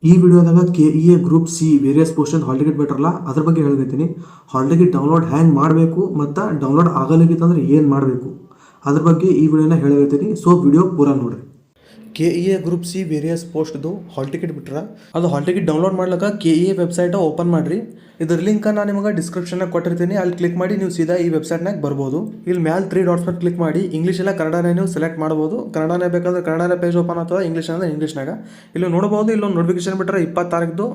ಈ ವಿಡಿಯೋದಾಗ KEA group C various portion hall ticket ಬಿಟ್ರಲ್ಲ ಅದ್ರ ಬಗ್ಗೆ ಹೇಳ್ತೀನಿ. ಹಾಲ್ ಟಿಕೆಟ್ ಡೌನ್ಲೋಡ್ ಹ್ಯಾಂಗ್ ಮಾಡಬೇಕು ಮತ್ತು ಡೌನ್ಲೋಡ್ ಆಗಲಿಕ್ಕಿತ್ತಂದ್ರೆ ಏನು ಮಾಡಬೇಕು ಅದ್ರ ಬಗ್ಗೆ ಈ ವಿಡಿಯೋನ ಹೇಳ್ತೀನಿ. ಸೊ ವಿಡಿಯೋ ಪೂರ ನೋಡ್ರಿ. KEA ಗ್ರೂಪ್ ಸಿ ವೇರಿಯಸ್ ಪೋಸ್ಟ್ದು ಹಾಲ್ ಟಿಕೆಟ್ ಬಿಟ್ರ ಅದು ಹಾಲ್ ಟಿಕೆಟ್ ಡೌನ್ಲೋಡ್ ಮಾಡ್ಲಿಕ್ಕೆ KEA ವೆಬ್ಸೈಟ್ ಓಪನ್ ಮಾಡ್ರಿ. ಇದ್ರ ಲಿಂಕ್ ನಾನು ನಿಮಗೆ ಡಿಸ್ಕ್ರಿಪ್ಷನ್ ಕೊಟ್ಟಿರ್ತೀನಿ. ಅಲ್ಲಿ ಕ್ಲಿಕ್ ಮಾಡಿ ನೀವು ಸೀದಾ ಈ ವೆಬ್ಸೈಟ್ನಾಗ ಬರ್ಬೋದು. ಇಲ್ಲಿ ಮ್ಯಾಲ್ 3 ಡಾಟ್ಸ್ ಮೇಲೆ ಕ್ಲಿಕ್ ಮಾಡಿ ಇಂಗ್ಲೀಷ್ ಇಲ್ಲ ಕನ್ನಡನೇ ನೀವು ಸೆಲೆಕ್ಟ್ ಮಾಡ್ಬೋದು. ಕನ್ನಡನೇ ಬೇಕಾದ್ರೆ ಕನ್ನಡನೇ ಪೇಜ್ ಓಪನ್ ಆಗ್ತದೆ, ಇಂಗ್ಲೀಷ್ ಅಂದ್ರೆ ಇಂಗ್ಲೀಷ್ನಾಗ. ಇಲ್ಲಿ ನೋಡ್ಬೋದು, ಇಲ್ಲೊಂದು ನೋಟಿಫಿಕೇಶನ್ ಬಿಟ್ಟರೆ 20 ತಾರೀಕು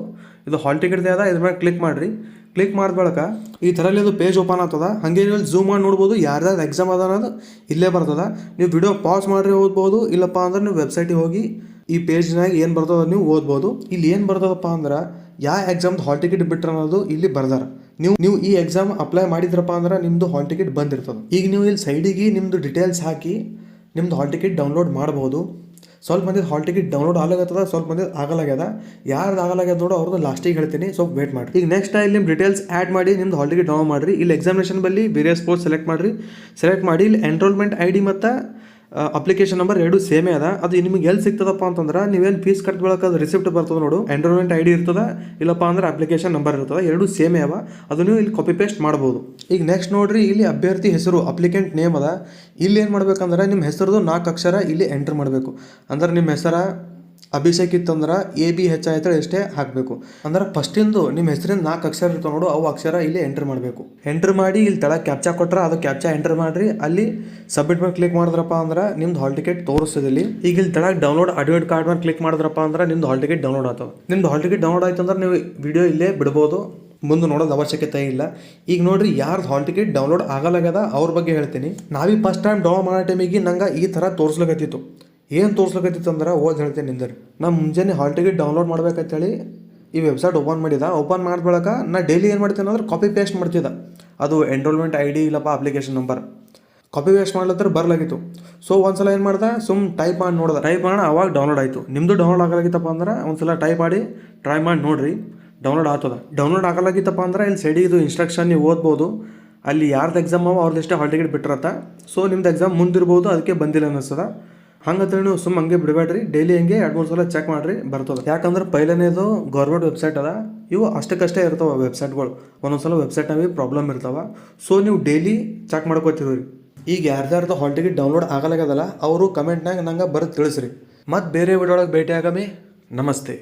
ಇದು ಹಾಲ್ ಟಿಕೆಟ್ ಅದ. ಇದ್ರ ಮೇಲೆ ಕ್ಲಿಕ್ ಮಾಡಿರಿ. ಕ್ಲಿಕ್ ಮಾಡಿದ ಬಳಿಕ ಈ ಥರಲ್ಲಿ ಅದು ಪೇಜ್ ಓಪನ್ ಆಗ್ತದೆ. ಹಾಗೆ ನೀವು ಝೂಮ್ ಮಾಡಿ ನೋಡ್ಬೋದು ಯಾರ್ದಾದ್ರು ಎಕ್ಸಾಮ್ ಅದ ಅನ್ನೋದು ಇಲ್ಲೇ ಬರ್ತದೆ. ನೀವು ವಿಡಿಯೋ ಪಾಸ್ ಮಾಡಿ ಓದ್ಬೋದು, ಇಲ್ಲಪ್ಪ ಅಂದ್ರೆ ನೀವು ವೆಬ್ಸೈಟಿಗೆ ಹೋಗಿ ಈ ಪೇಜ್ನಾಗ ಏನು ಬರ್ತದೆ ನೀವು ಓದ್ಬೋದು. ಇಲ್ಲಿ ಏನು ಬರ್ತದಪ್ಪ ಅಂದ್ರೆ ಯಾವ ಎಕ್ಸಾಮ್ದು ಹಾಲ್ ಟಿಕೆಟ್ ಬಿಟ್ರೆ ಅನ್ನೋದು ಇಲ್ಲಿ ಬರ್ದಾರ. ನೀವು ಈ ಎಕ್ಸಾಮ್ ಅಪ್ಲೈ ಮಾಡಿದ್ರಪ್ಪ ಅಂದ್ರೆ ನಿಮ್ಮದು ಹಾಲ್ ಟಿಕೆಟ್ ಬಂದಿರ್ತದೆ. ಈಗ ನೀವು ಇಲ್ಲಿ ಸೈಡಿಗೆ ನಿಮ್ಮದು ಡೀಟೇಲ್ಸ್ ಹಾಕಿ ನಿಮ್ಮದು ಹಾಲ್ ಟಿಕೆಟ್ ಡೌನ್ಲೋಡ್ ಮಾಡ್ಬೋದು. ಸ್ವಲ್ಪ ಮಂದಿ ಹಾಲ್ ಟಿಕೆಟ್ ಡೌನ್ಲೋಡ್ ಆಗಲಾಗ್ತದ, ಸ್ವಲ್ಪ ಮಂದಿ ಆಗಲಾಗ್ಯದ. ಯಾರ್ದು ಆಗಲಾಗ್ಯದ ನೋಡು ಅವ್ರದ್ದು ಲಾಸ್ಟಿಗೆ ಹೇಳ್ತೀನಿ, ಸ್ವಲ್ಪ ವೇಟ್ ಮಾಡಿ. ಈಗ ನೆಕ್ಸ್ಟ್ ಇಲ್ಲಿ ನಿಮ್ಮ ಡೀಟೇಲ್ಸ್ ಆ್ಯಡ್ ಮಾಡಿ ನಿಮ್ದು ಹಾಲ್ ಟಿಕೆಟ್ ಡೌನ್ಲೋಡ್ ಮಾಡಿರಿ. ಇಲ್ಲಿ ಎಕ್ಸಾಮಿನೇಷನ್ ಬಲ್ಲಿ ವೇರಿಯಸ್ ಪೋಸ್ಟ್ ಸೆಲೆಕ್ಟ್ ಮಾಡಿರಿ. ಸೆಲೆಕ್ಟ್ ಮಾಡಿ ಇಲ್ಲಿ ಎನ್ರೋಲ್ಮೆಂಟ್ ID ಮತ್ತು ಅಪ್ಲಿಕೇಶನ್ ನಂಬರ್ 2 ಸೇಮೇ ಅದ. ಅದು ನಿಮಗೆ ಎಲ್ಲಿ ಸಿಗ್ತದಪ್ಪ ಅಂತಂದ್ರೆ ನೀವೇನು ಫೀಸ್ ಕಟ್ ಬಳಕೋದು ರಿಸಿಪ್ಟ್ ಬರ್ತದೆ ನೋಡು, ಎನ್ರೋಲ್ಮೆಂಟ್ ID ಇರ್ತದೆ, ಇಲ್ಲಪ್ಪ ಅಂದ್ರೆ ಅಪ್ಲಿಕೇಶನ್ ನಂಬರ್ ಇರ್ತದೆ. 2 ಸೇಮೇ ಅವ. ಅದು ನೀವು ಇಲ್ಲಿ ಕಾಪಿ ಪೇಸ್ಟ್ ಮಾಡ್ಬೋದು. ಈಗ ನೆಕ್ಸ್ಟ್ ನೋಡ್ರಿ, ಇಲ್ಲಿ ಅಭ್ಯರ್ಥಿ ಹೆಸರು ಅಪ್ಲಿಕೆಂಟ್ ನೇಮ್ ಅದ. ಇಲ್ಲಿ ಏನು ಮಾಡ್ಬೇಕಂದ್ರೆ ನಿಮ್ಮ ಹೆಸರದು 4 ಅಕ್ಷರ ಇಲ್ಲಿ ಎಂಟರ್ ಮಾಡಬೇಕು. ಅಂದ್ರೆ ನಿಮ್ಮ ಹೆಸರ ಅಭಿಷೇಕ್ ಇತ್ತಂದ್ರೆ ABH ಆಯ್ತು ಎಷ್ಟೇ ಹಾಕಬೇಕು. ಅಂದ್ರೆ ಫಸ್ಟಿಂದು ನಿಮ್ಮ ಹೆಸರಿಂದ 4 ಅಕ್ಷರ ಇರ್ತಾವೆ ನೋಡು, ಅವು ಅಕ್ಷರ ಇಲ್ಲಿ ಎಂಟರ್ ಮಾಡಬೇಕು. ಎಂಟರ್ ಮಾಡಿ ಇಲ್ಲಿ ತೆಳಗೆ ಕ್ಯಾಪ್ಚಾ ಕೊಟ್ರೆ ಅದು ಕ್ಯಾಪ್ಚಾ ಎಂಟರ್ ಮಾಡಿರಿ. ಅಲ್ಲಿ ಸಬ್ಮಿಟ್ ಮೇಲೆ ಕ್ಲಿಕ್ ಮಾಡಿದ್ರಪ್ಪ ಅಂದ್ರೆ ನಿಮ್ದು ಹಾಲ್ ಟಿಕೆಟ್ ತೋರಿಸ್ತದೆ ಇಲ್ಲಿ. ಈಗ ಇಲ್ಲಿ ತೆಳಗೆ ಡೌನ್ಲೋಡ್ ಅಡ್ಮಿಟ್ ಕಾರ್ಡ್ ಮೇಲೆ ಕ್ಲಿಕ್ ಮಾಡಿದ್ರಪ್ಪ ಅಂದ್ರೆ ನಿಮ್ದು ಹಾಲ್ ಟಿಕೆಟ್ ಡೌನ್ಲೋಡ್ ಆಗ್ತದೆ. ನಿಮ್ದು ಹಾಲ್ ಟಿಕೆಟ್ ಡೌನ್ಲೋಡ್ ಆಯ್ತು ಅಂದ್ರೆ ನೀವು ವಿಡಿಯೋ ಇಲ್ಲೇ ಬಿಡ್ಬೋದು, ಮುಂದೆ ನೋಡೋದು ಅವಶ್ಯಕತೆ ಇಲ್ಲ. ಈಗ ನೋಡ್ರಿ, ಯಾರ್ದು ಹಾಲ್ ಟಿಕೆಟ್ ಡೌನ್ಲೋಡ್ ಆಗಲಾಗ್ಯದ ಅವ್ರ ಬಗ್ಗೆ ಹೇಳ್ತೀನಿ. ನಾವೀಗ ಫಸ್ಟ್ ಟೈಮ್ ಡೌನ್ಲೋಡ್ ಮಾಡೋ ಟೈಮಿಗೆ ನಂಗೆ ಈ ಥರ ತೋರಿಸ್ಲಿಕತ್ತಿತ್ತು. ಏನು ತೋರಿಸ್ಲಿಕತ್ತಿತ್ತು ಅಂದ್ರೆ ಹೇಳ್ತೇನೆ ನಿಂದ್ರೆ. ನಾ ಮುಂಜಾನೆ ಹಾಲ್ ಟಿಕೆಟ್ ಡೌನ್ಲೋಡ್ ಮಾಡ್ಬೇಕಂತೇಳಿ ಈ ವೆಬ್ಸೈಟ್ ಓಪನ್ ಮಾಡಿದ ಬಳಕ ನಾ ಡೈಲಿ ಏನು ಮಾಡ್ತೇನೆ ಅಂದ್ರೆ ಕಾಪಿ ಪೇಸ್ಟ್ ಮಾಡ್ತಿದ್ದೆ. ಅದು ಎನ್ರೋಲ್ಮೆಂಟ್ ID ಇಲ್ಲಪ್ಪ ಅಪ್ಲಿಕೇಶನ್ ನಂಬರ್ ಕಾಪಿ ಪೇಸ್ಟ್ ಮಾಡ್ಲತ್ತರ ಬರಲಾಗಿತ್ತು. ಸೊ ಒಂದ್ಸಲ ಏನು ಮಾಡ್ದೆ, ಟೈಪ್ ಮಾಡಿ ನೋಡ್ದೆ. ಟೈಪ್ ಮಾಡೋಣ ಅವಾಗ ಡೌನ್ಲೋಡ್ ಆಯಿತು. ನಿಮ್ಮದು ಡೌನ್ಲೋಡ್ ಆಗಲಾಗಿತ್ತಪ್ಪ ಅಂದ್ರೆ ಒಂದ್ಸಲ ಟೈಪ್ ಮಾಡಿ ಟ್ರೈ ಮಾಡಿ ನೋಡಿರಿ, ಡೌನ್ಲೋಡ್ ಆಗ್ತದೆ. ಡೌನ್ಲೋಡ್ ಆಗಲಾಗಿತ್ತಪ್ಪ ಅಂದ್ರೆ ಇಲ್ಲಿ ಸೈಡಿಗೆ ಇದು ಇನ್ಸ್ಟ್ರಕ್ಷನ್ ನೀವು ಓದ್ಬೋದು. ಅಲ್ಲಿ ಯಾರ್ದು ಎಕ್ಸಾಮ್ ಅವ್ರದ್ದಷ್ಟೇ ಹಾಲ್ ಟಿಕೆಟ್ ಬಿಟ್ಟಿರತ್ತ. ಸೊ ನಿಮ್ದು ಎಕ್ಸಾಮ್ ಮುಂದಿರ್ಬೋದು, ಅದಕ್ಕೆ ಬಂದಿಲ್ಲ ಅನ್ನಿಸ್ತದ. ಹಂಗಂದ್ರೆ ನೀವು ಹಂಗೆ ಬಿಡಬೇಡ್ರಿ. ಡೈಲಿ ಹಂಗೆ 2-3 ಸಲ ಚೆಕ್ ಮಾಡಿರಿ, ಬರ್ತದೆ. ಯಾಕಂದ್ರೆ ಪೈಲನೇದು ಗೌರ್ಮೆಂಟ್ ವೆಬ್ಸೈಟ್ ಅದ. ಇವು ಅಷ್ಟಕ್ಕಷ್ಟೇ ಇರ್ತಾವೆ ವೆಬ್ಸೈಟ್ಗಳು. ಒಂದೊಂದ್ಸಲ ವೆಬ್ಸೈಟ್ನಾಗ ಪ್ರಾಬ್ಲಮ್ ಇರ್ತಾವೆ. ಸೊ ನೀವು ಡೈಲಿ ಚೆಕ್ ಮಾಡ್ಕೋತೀರಿ. ಈಗ ಯಾರ್ದಾರ್ದು ಹಾಲ್ ಟಿಕೆಟ್ ಡೌನ್ಲೋಡ್ ಆಗಲಾಗದಲ್ಲ ಅವರು ಕಮೆಂಟ್ನಾಗ ನಂಗೆ ಬರೆದು ತಿಳಿಸ್ರಿ. ಮತ್ತು ಬೇರೆ ವಿಡಿಯೋ ಒಳಗೆ ಭೇಟಿ ಆಗಮಿ. ನಮಸ್ತೆ.